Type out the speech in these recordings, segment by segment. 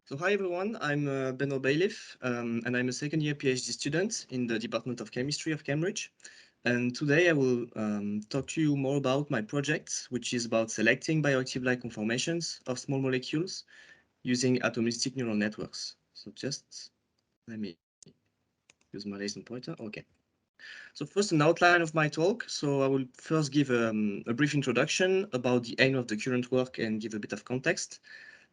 So hi everyone, I'm Benoit Baillif, and I'm a second year PhD student in the Department of Chemistry of Cambridge. And today I will talk to you more about my project, which is about selecting bioactive-like conformations of small molecules using atomistic neural networks. So just let me use my laser pointer. Okay. So first, an outline of my talk. So I will first give a brief introduction about the aim of the current work and give a bit of context.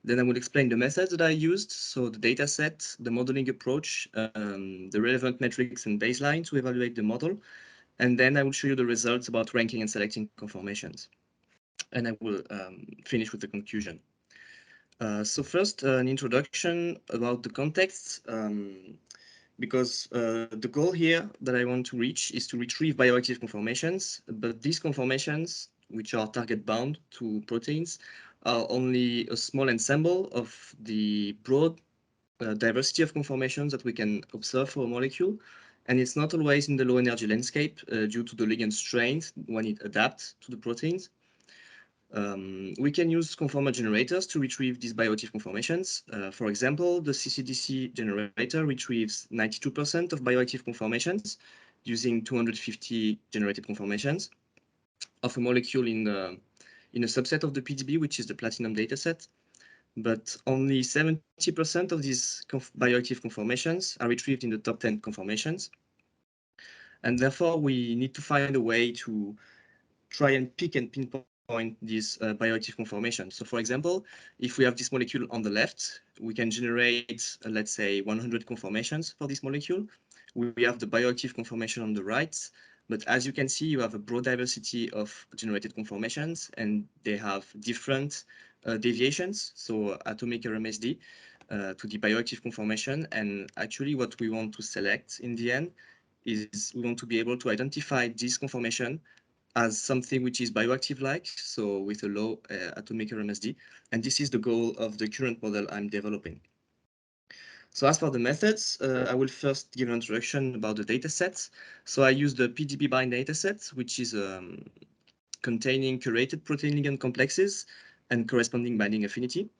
Then I will explain the methods that I used, so the data set, the modeling approach, the relevant metrics and baseline to evaluate the model. And then I will show you the results about ranking and selecting conformations. And I will finish with the conclusion. So first, an introduction about the context, because the goal here that I want to reach is to retrieve bioactive conformations, but these conformations, which are target bound to proteins, are only a small ensemble of the broad diversity of conformations that we can observe for a molecule. And it's not always in the low energy landscape due to the ligand strength when it adapts to the proteins. We can use conformer generators to retrieve these bioactive conformations. For example, the CCDC generator retrieves 92% of bioactive conformations using 250 generated conformations of a molecule in a subset of the PDB, which is the platinum dataset. But only 70% of these bioactive conformations are retrieved in the top 10 conformations. And therefore, we need to find a way to try and pick and pinpoint these bioactive conformations. So for example, if we have this molecule on the left, we can generate, let's say, 100 conformations for this molecule. We have the bioactive conformation on the right, but as you can see, you have a broad diversity of generated conformations, and they have different deviations, so atomic RMSD, to the bioactive conformation. And actually what we want to select in the end is we want to be able to identify this conformation as something which is bioactive-like, so with a low atomic RMSD. And this is the goal of the current model I'm developing. So as for the methods, I will first give an introduction about the data sets. So I use the PDB bind dataset, which is containing curated protein ligand complexes and corresponding binding affinity.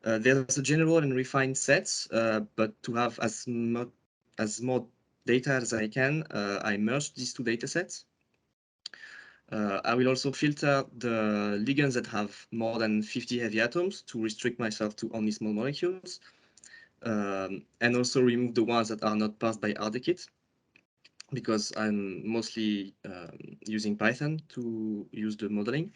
There's a general and refined sets, but to have as more data as I can, I merged these two data sets. I will also filter the ligands that have more than 50 heavy atoms to restrict myself to only small molecules, and also remove the ones that are not passed by RDKit, because I'm mostly using Python to use the modeling.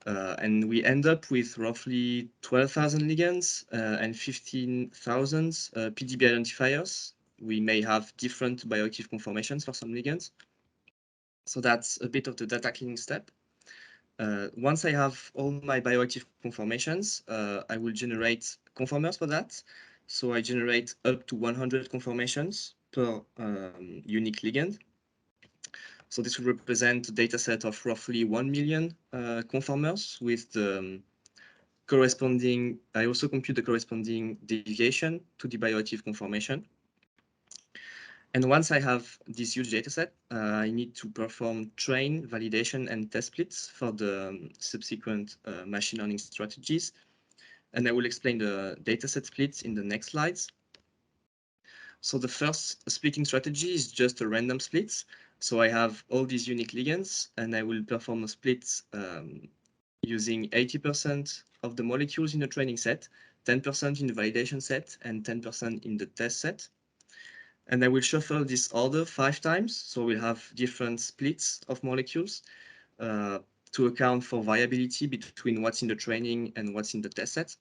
And we end up with roughly 12,000 ligands and 15,000 PDB identifiers. We may have different bioactive conformations for some ligands. So that's a bit of the data cleaning step. Once I have all my bioactive conformations, I will generate conformers for that. So I generate up to 100 conformations per unique ligand. So this will represent a data set of roughly 1 million conformers with the corresponding, I also compute the corresponding deviation to the bioactive conformation. And once I have this huge dataset, I need to perform train, validation, and test splits for the subsequent machine learning strategies. And I will explain the dataset splits in the next slides. So the first splitting strategy is just a random split. So I have all these unique ligands, and I will perform a split using 80% of the molecules in the training set, 10% in the validation set, and 10% in the test set. And I will shuffle this order 5 times, so we'll have different splits of molecules to account for variability between what's in the training and what's in the test set.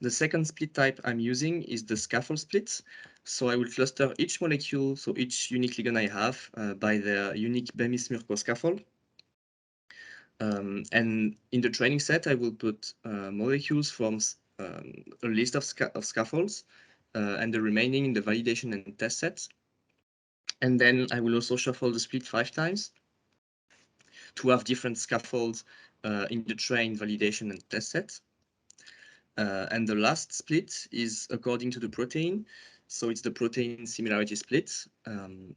The second split type I'm using is the scaffold split. So I will cluster each molecule, so each unique ligand I have, by their unique Bemis-Murko scaffold. And in the training set, I will put molecules from a list of scaffolds, and the remaining in the validation and test sets. And then I will also shuffle the split 5 times to have different scaffolds in the train, validation, and test set. And the last split is according to the protein. So it's the protein similarity split.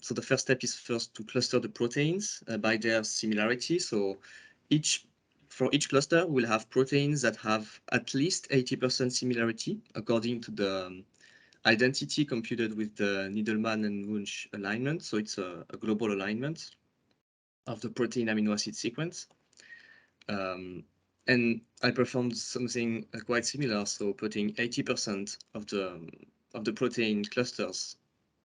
So the first step is first to cluster the proteins by their similarity. So each for each cluster, we'll have proteins that have at least 80% similarity according to the identity computed with the Needleman and Wunsch alignment. So it's a global alignment of the protein amino acid sequence. And I performed something quite similar, so putting 80% of the protein clusters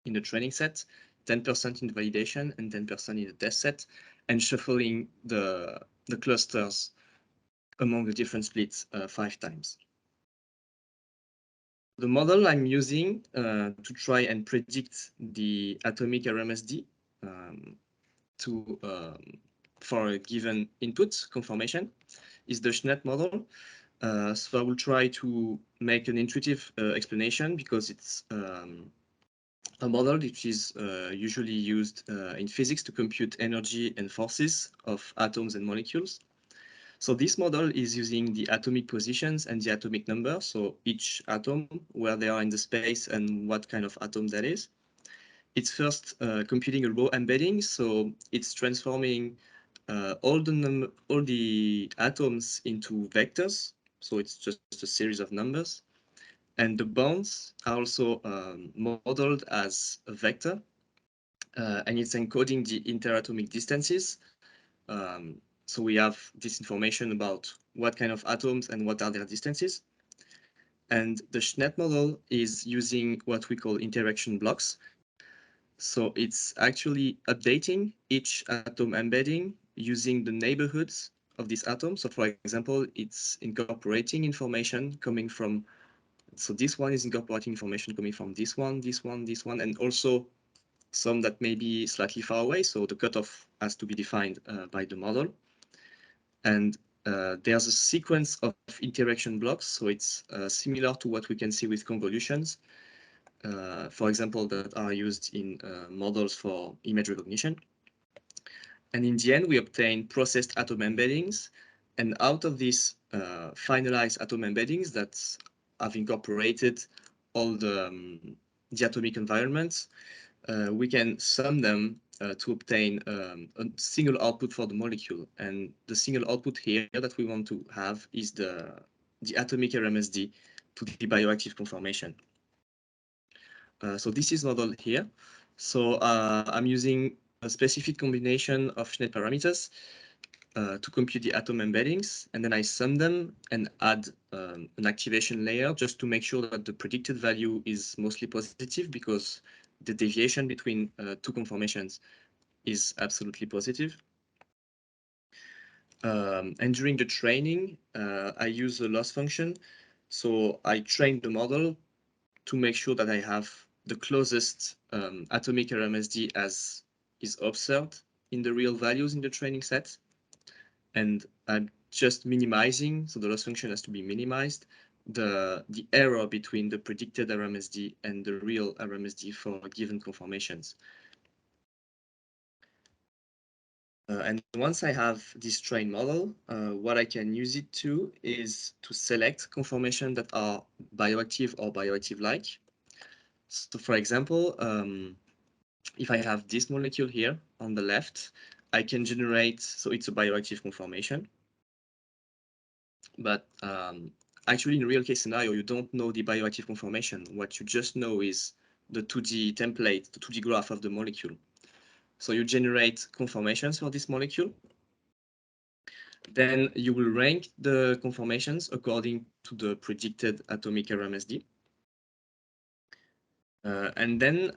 in the training set, 10% in the validation, and 10% in the test set, and shuffling the clusters among the different splits 5 times. The model I'm using to try and predict the atomic RMSD for a given input conformation is the Schnepp model. So I will try to make an intuitive explanation because it's a model which is usually used in physics to compute energy and forces of atoms and molecules. So this model is using the atomic positions and the atomic number, so each atom, where they are in the space and what kind of atom that is. It's first computing a row embedding, so it's transforming all the atoms into vectors, so it's just a series of numbers. And the bonds are also modeled as a vector, and it's encoding the interatomic distances. So we have this information about what kind of atoms and what are their distances. And the Schnepp model is using what we call interaction blocks. So it's actually updating each atom embedding using the neighborhoods of this atom. So for example, it's incorporating information coming from, so this one is incorporating information coming from this one, this one, this one, and also some that may be slightly far away. So the cutoff has to be defined by the model. And there's a sequence of interaction blocks. So it's similar to what we can see with convolutions, for example, that are used in models for image recognition. And in the end, we obtain processed atom embeddings. And out of these finalized atom embeddings that have incorporated all the atomic environments, we can sum them to obtain a single output for the molecule. And the single output here that we want to have is the atomic RMSD to the bioactive conformation. So this is modeled here. So I'm using a specific combination of Schnepp parameters to compute the atom embeddings, and then I sum them and add an activation layer just to make sure that the predicted value is mostly positive, because the deviation between two conformations is absolutely positive. And during the training, I use a loss function. So I train the model to make sure that I have the closest atomic RMSD as is observed in the real values in the training set. And I'm just minimizing, so the loss function has to be minimized, the error between the predicted RMSD and the real RMSD for given conformations. And once I have this trained model, what I can use it to is to select conformations that are bioactive or bioactive-like. So for example, if I have this molecule here on the left, I can generate, so it's a bioactive conformation. But actually, in a real case scenario, you don't know the bioactive conformation. What you just know is the 2D template, the 2D graph of the molecule. So you generate conformations for this molecule. Then you will rank the conformations according to the predicted atomic RMSD. And then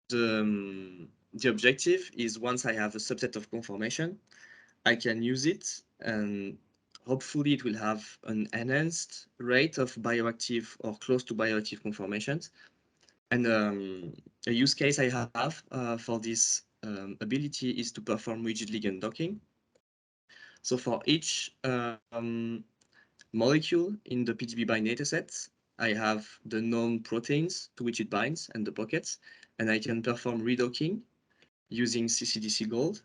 the objective is, once I have a subset of conformation, I can use it, and hopefully it will have an enhanced rate of bioactive or close to bioactive conformations. And a use case I have for this ability is to perform rigid ligand docking. So for each molecule in the PDB-bind dataset, I have the known proteins to which it binds and the pockets, and I can perform redocking using CCDC Gold.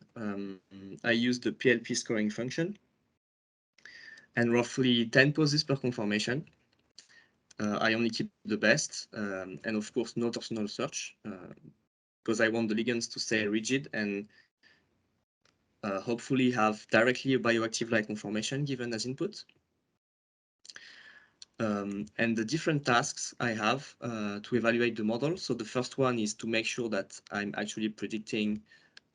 I use the PLP scoring function, and roughly 10 poses per conformation. I only keep the best, and of course no torsional search, because I want the ligands to stay rigid, and hopefully have directly a bioactive-like conformation given as input. And the different tasks I have to evaluate the model. So the first one is to make sure that I'm actually predicting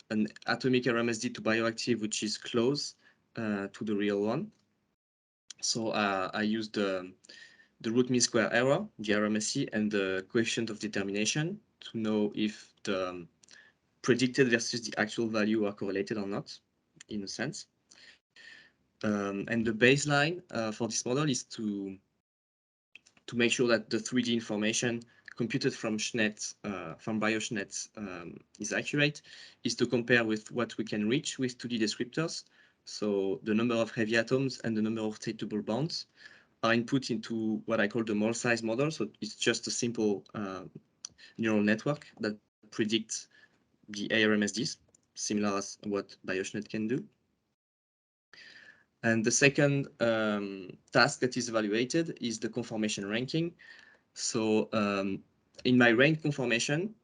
an atomic RMSD to bioactive, which is close to the real one. So I use the root mean square error, the RMSE, and the coefficient of determination to know if the predicted versus the actual value are correlated or not, in a sense. And the baseline for this model is to make sure that the 3D information computed from from BioSchnet is accurate, is to compare with what we can reach with 2D descriptors. So the number of heavy atoms and the number of state double bonds are input into what I call the mole size model. So it's just a simple neural network that predicts the ARMSDs, similar as what BioSchnet can do. And the second task that is evaluated is the conformation ranking. So in my ranked conformation,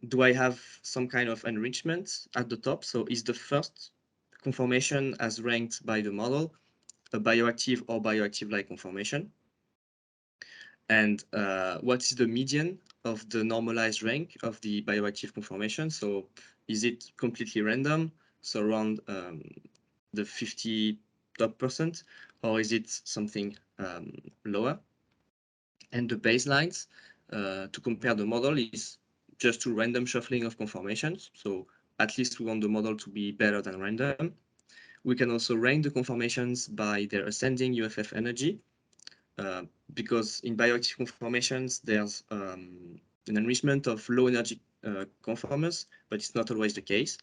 do I have some kind of enrichment at the top? So is the first conformation as ranked by the model a bioactive or bioactive-like conformation? And what is the median of the normalized rank of the bioactive conformation? So is it completely random, so around the 50 top percent, or is it something lower? And the baselines to compare the model is just to random shuffling of conformations. So at least we want the model to be better than random. We can also rank the conformations by their ascending UFF energy, because in bioactive conformations, there's an enrichment of low energy conformers, but it's not always the case.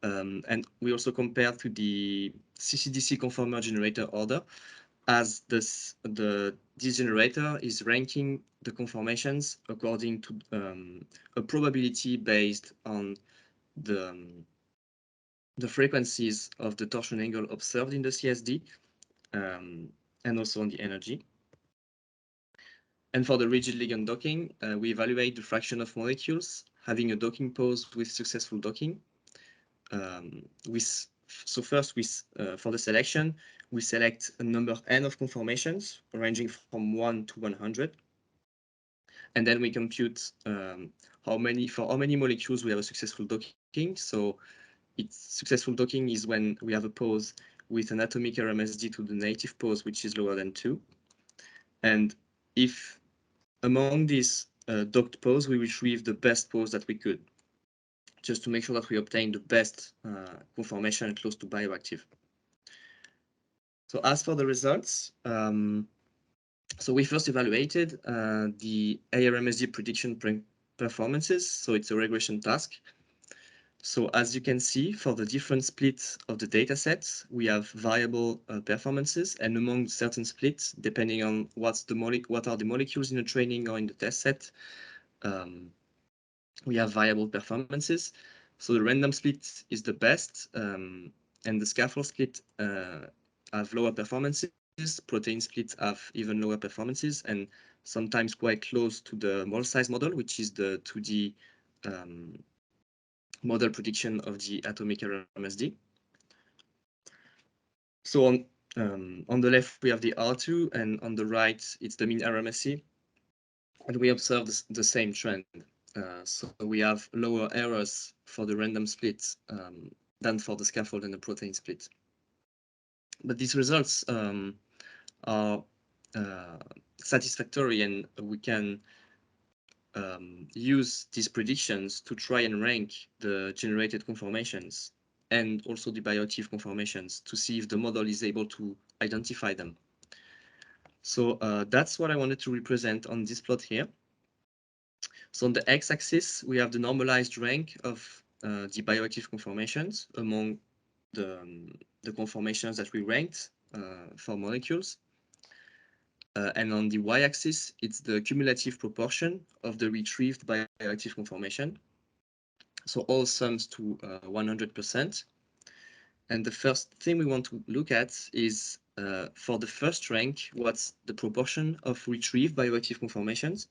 And we also compare to the CCDC conformer generator order, as this generator is ranking the conformations according to a probability based on the frequencies of the torsion angle observed in the CSD, and also on the energy. And for the rigid ligand docking, we evaluate the fraction of molecules having a docking pose with successful docking. So first, for the selection, we select a number n of conformations ranging from 1 to 100. And then we compute for how many molecules we have a successful docking. So successful docking is when we have a pose with an atomic RMSD to the native pose, which is lower than 2. And if among these docked pose, we retrieve the best pose that we could, just to make sure that we obtain the best conformation close to bioactive. So as for the results, so we first evaluated the ARMSD prediction performances. So it's a regression task. So as you can see, for the different splits of the data sets, we have variable performances, and among certain splits, depending on what are the molecules in the training or in the test set, we have variable performances. So the random split is the best, and the scaffold split have lower performances. Protein splits have even lower performances, and sometimes quite close to the mole size model, which is the 2D model prediction of the atomic RMSD. So on the left, we have the R2, and on the right, it's the mean RMSE. And we observe the same trend. So we have lower errors for the random split than for the scaffold and the protein split. But these results are satisfactory, and we can use these predictions to try and rank the generated conformations and also the bioactive conformations to see if the model is able to identify them. So that's what I wanted to represent on this plot here. So on the x-axis, we have the normalized rank of the bioactive conformations among the conformations that we ranked for molecules. And on the y-axis, it's the cumulative proportion of the retrieved bioactive conformation. So all sums to 100%. And the first thing we want to look at is for the first rank, what's the proportion of retrieved bioactive conformations?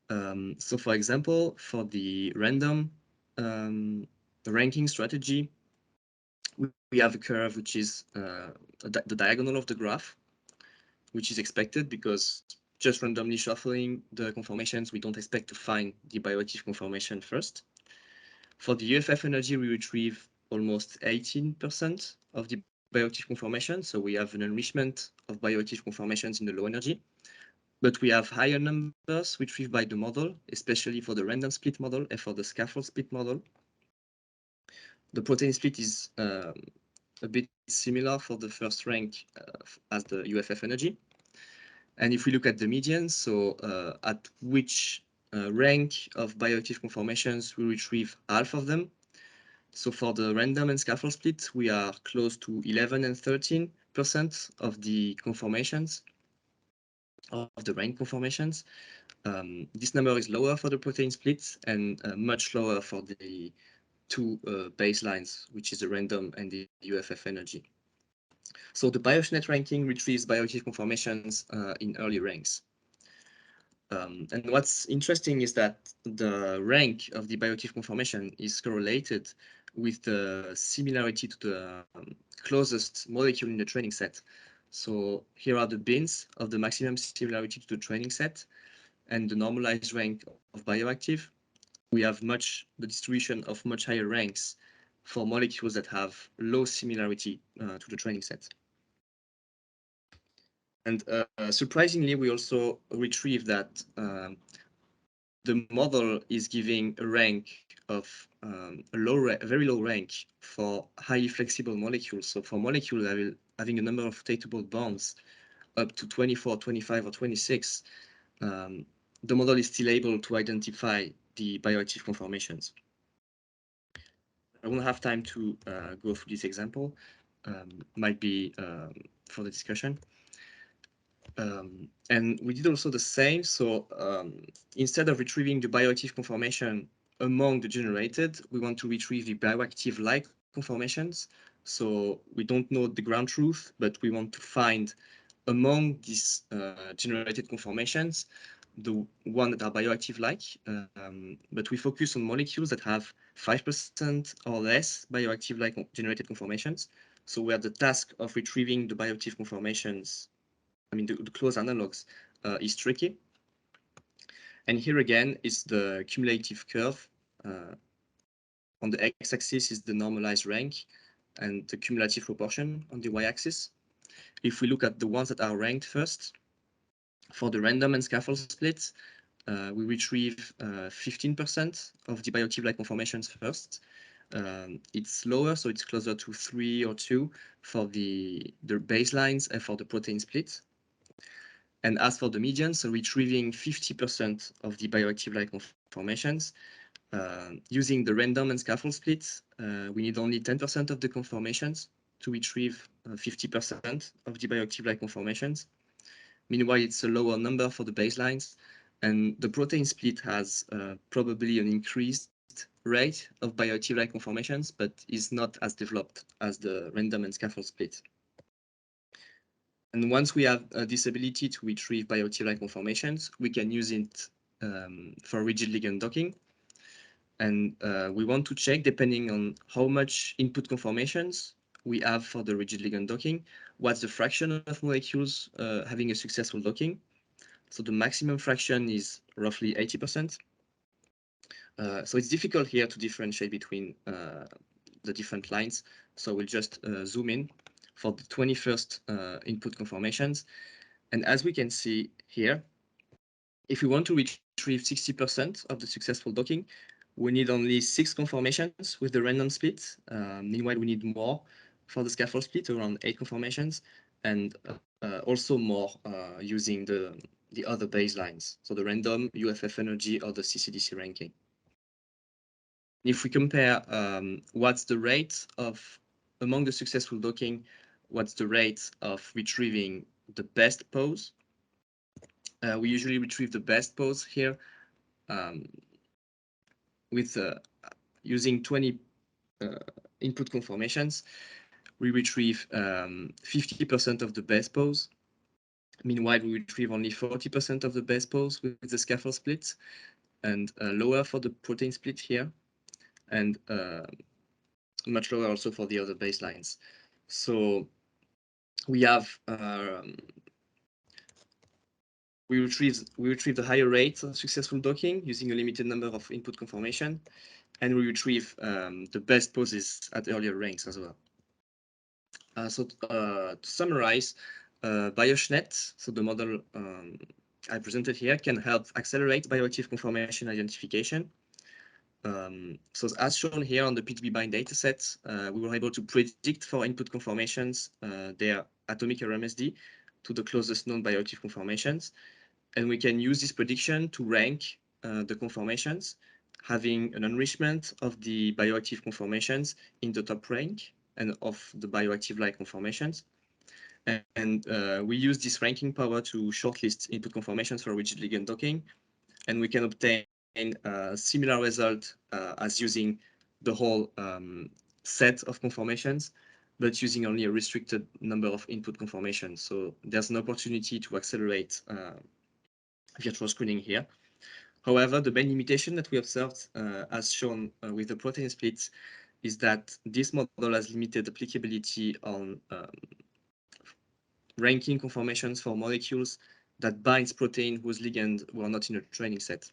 So for example, for the random ranking strategy, we have a curve which is the diagonal of the graph, which is expected because just randomly shuffling the conformations, we don't expect to find the bioactive conformation first. For the UFF energy, we retrieve almost 18% of the bioactive conformation. So we have an enrichment of bioactive conformations in the low energy. But we have higher numbers retrieved by the model, especially for the random split model and for the scaffold split model. The protein split is a bit similar for the first rank as the UFF energy. And if we look at the median, so at which rank of bioactive conformations we retrieve half of them. So for the random and scaffold split, we are close to 11 and 13% of the conformations, of the rank conformations. This number is lower for the protein split and much lower for the two baselines, which is the random and the UFF energy. So the BioSnet ranking retrieves bioactive conformations in early ranks. And what's interesting is that the rank of the bioactive conformation is correlated with the similarity to the closest molecule in the training set. So here are the bins of the maximum similarity to the training set and the normalized rank of bioactive. We have the distribution of much higher ranks for molecules that have low similarity to the training set. And surprisingly, we also retrieve that the model is giving a rank of a very low rank for highly flexible molecules. So for molecules having a number of rotatable bonds up to 24, 25, or 26, the model is still able to identify the bioactive conformations. I won't have time to go through this example, might be for the discussion. And we did also the same. So instead of retrieving the bioactive conformation among the generated, we want to retrieve the bioactive-like conformations. So we don't know the ground truth, but we want to find among these generated conformations the one that are bioactive-like, but we focus on molecules that have 5% or less bioactive-like generated conformations. So we have the task of retrieving the bioactive conformations. I mean, the close analogs is tricky. And here again is the cumulative curve. On the x-axis is the normalized rank and the cumulative proportion on the y-axis. If we look at the ones that are ranked first, for the random and scaffold splits, we retrieve 15% of the bioactive-like conformations first. It's lower, so it's closer to 3 or 2 for the baselines and for the protein split. And as for the median, so retrieving 50% of the bioactive-like conformations, using the random and scaffold splits, we need only 10% of the conformations to retrieve 50% of the bioactive-like conformations. Meanwhile, it's a lower number for the baselines, and the protein split has probably an increased rate of bioactive-like conformations, but is not as developed as the random and scaffold split. And once we have this ability to retrieve bioactive-like conformations, we can use it for rigid ligand docking. And we want to check, depending on how much input conformations we have for the rigid ligand docking, what's the fraction of molecules having a successful docking. So the maximum fraction is roughly 80%. So it's difficult here to differentiate between the different lines. So we'll just zoom in for the 21st input conformations. And as we can see here, if we want to retrieve 60% of the successful docking, we need only 6 conformations with the random split. Meanwhile, we need more for the scaffold split, around 8 conformations, and also more using the other baselines, so the random, UFF energy, or the CCDC ranking. If we compare what's the rate of, among the successful docking, what's the rate of retrieving the best pose, we usually retrieve the best pose here with using 20 input conformations. We retrieve 50% of the best pose. Meanwhile, we retrieve only 40% of the best pose with the scaffold split, and lower for the protein split here. And much lower also for the other baselines. So we have we retrieve the higher rate of successful docking using a limited number of input conformation, and we retrieve the best poses at earlier ranks as well. To summarize, BioSchNet, so the model I presented here, can help accelerate bioactive conformation identification. So as shown here on the P2B-bind dataset, we were able to predict for input conformations their atomic RMSD to the closest known bioactive conformations. And we can use this prediction to rank the conformations, having an enrichment of the bioactive conformations in the top rank and of the bioactive-like conformations. And we use this ranking power to shortlist input conformations for rigid ligand docking, and we can obtain a similar result as using the whole set of conformations, but using only a restricted number of input conformations. So there's an opportunity to accelerate virtual screening here. However, the main limitation that we observed, as shown with the protein splits, is that this model has limited applicability on ranking conformations for molecules that binds protein whose ligand were not in a training set.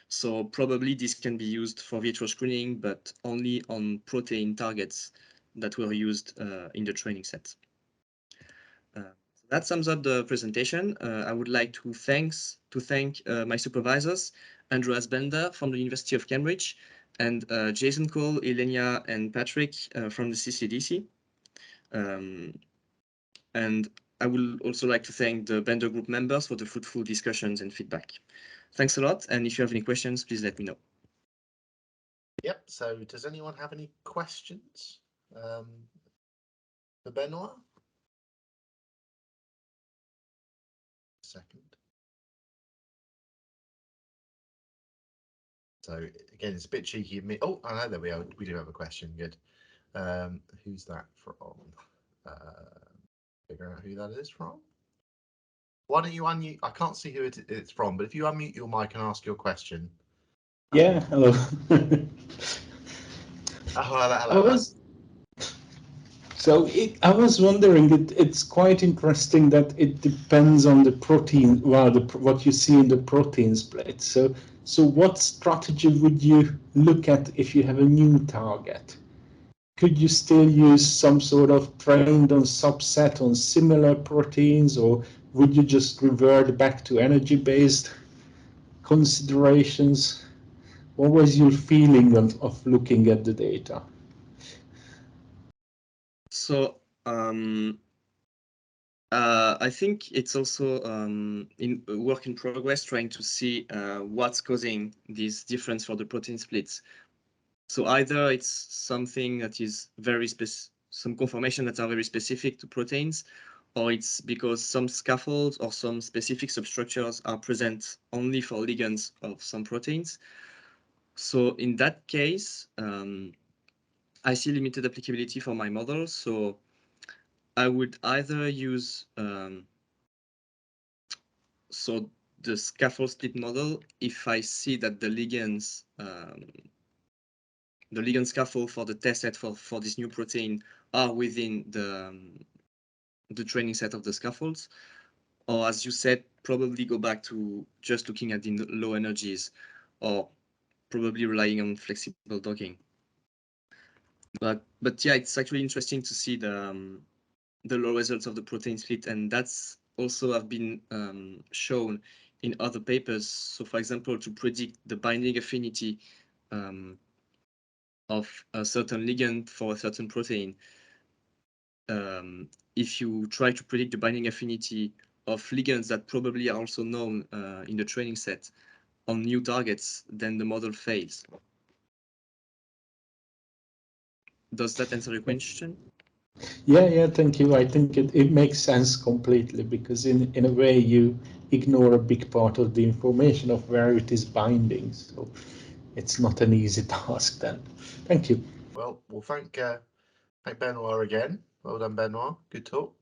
So probably this can be used for virtual screening, but only on protein targets that were used in the training set. That sums up the presentation. I would like to thank my supervisors, Andreas Bender from the University of Cambridge, and Jason Cole, Elenia, and Patrick from the CCDC. And I would also like to thank the Bender Group members for the fruitful discussions and feedback. Thanks a lot, and if you have any questions, please let me know. Yep, so does anyone have any questions for Benoit? Second. So again, it's a bit cheeky of me. Oh, I know, there we are. We do have a question. Good. Who's that from? Figuring out who that is from. Why don't you unmute? I can't see who it's from, but if you unmute your mic and ask your question. Yeah, hello. Hello. I was wondering, it's quite interesting that it depends on the protein, well, what you see in the protein split. So what strategy would you look at if you have a new target? Could you still use some sort of trained on subset on similar proteins, or would you just revert back to energy-based considerations? What was your feeling of looking at the data? So I think it's also in work in progress, trying to see what's causing this difference for the protein splits. So either it's something that is some conformation that are very specific to proteins, or it's because some scaffolds or some specific substructures are present only for ligands of some proteins. So in that case, I see limited applicability for my model. So I would either use so the scaffold split model if I see that the ligands the ligand scaffold for the test set for this new protein are within the training set of the scaffolds, or as you said, probably go back to just looking at the low energies, or probably relying on flexible docking. But yeah, it's actually interesting to see the low results of the protein split, and that's also have been shown in other papers. So for example, to predict the binding affinity of a certain ligand for a certain protein, if you try to predict the binding affinity of ligands that probably are also known in the training set on new targets, then the model fails. Does that answer your question? Yeah, thank you. I think it makes sense completely, because in a way you ignore a big part of the information of where it is binding. So it's not an easy task then. Thank you. Well, thank Benoit again. Well done, Benoit. Good talk.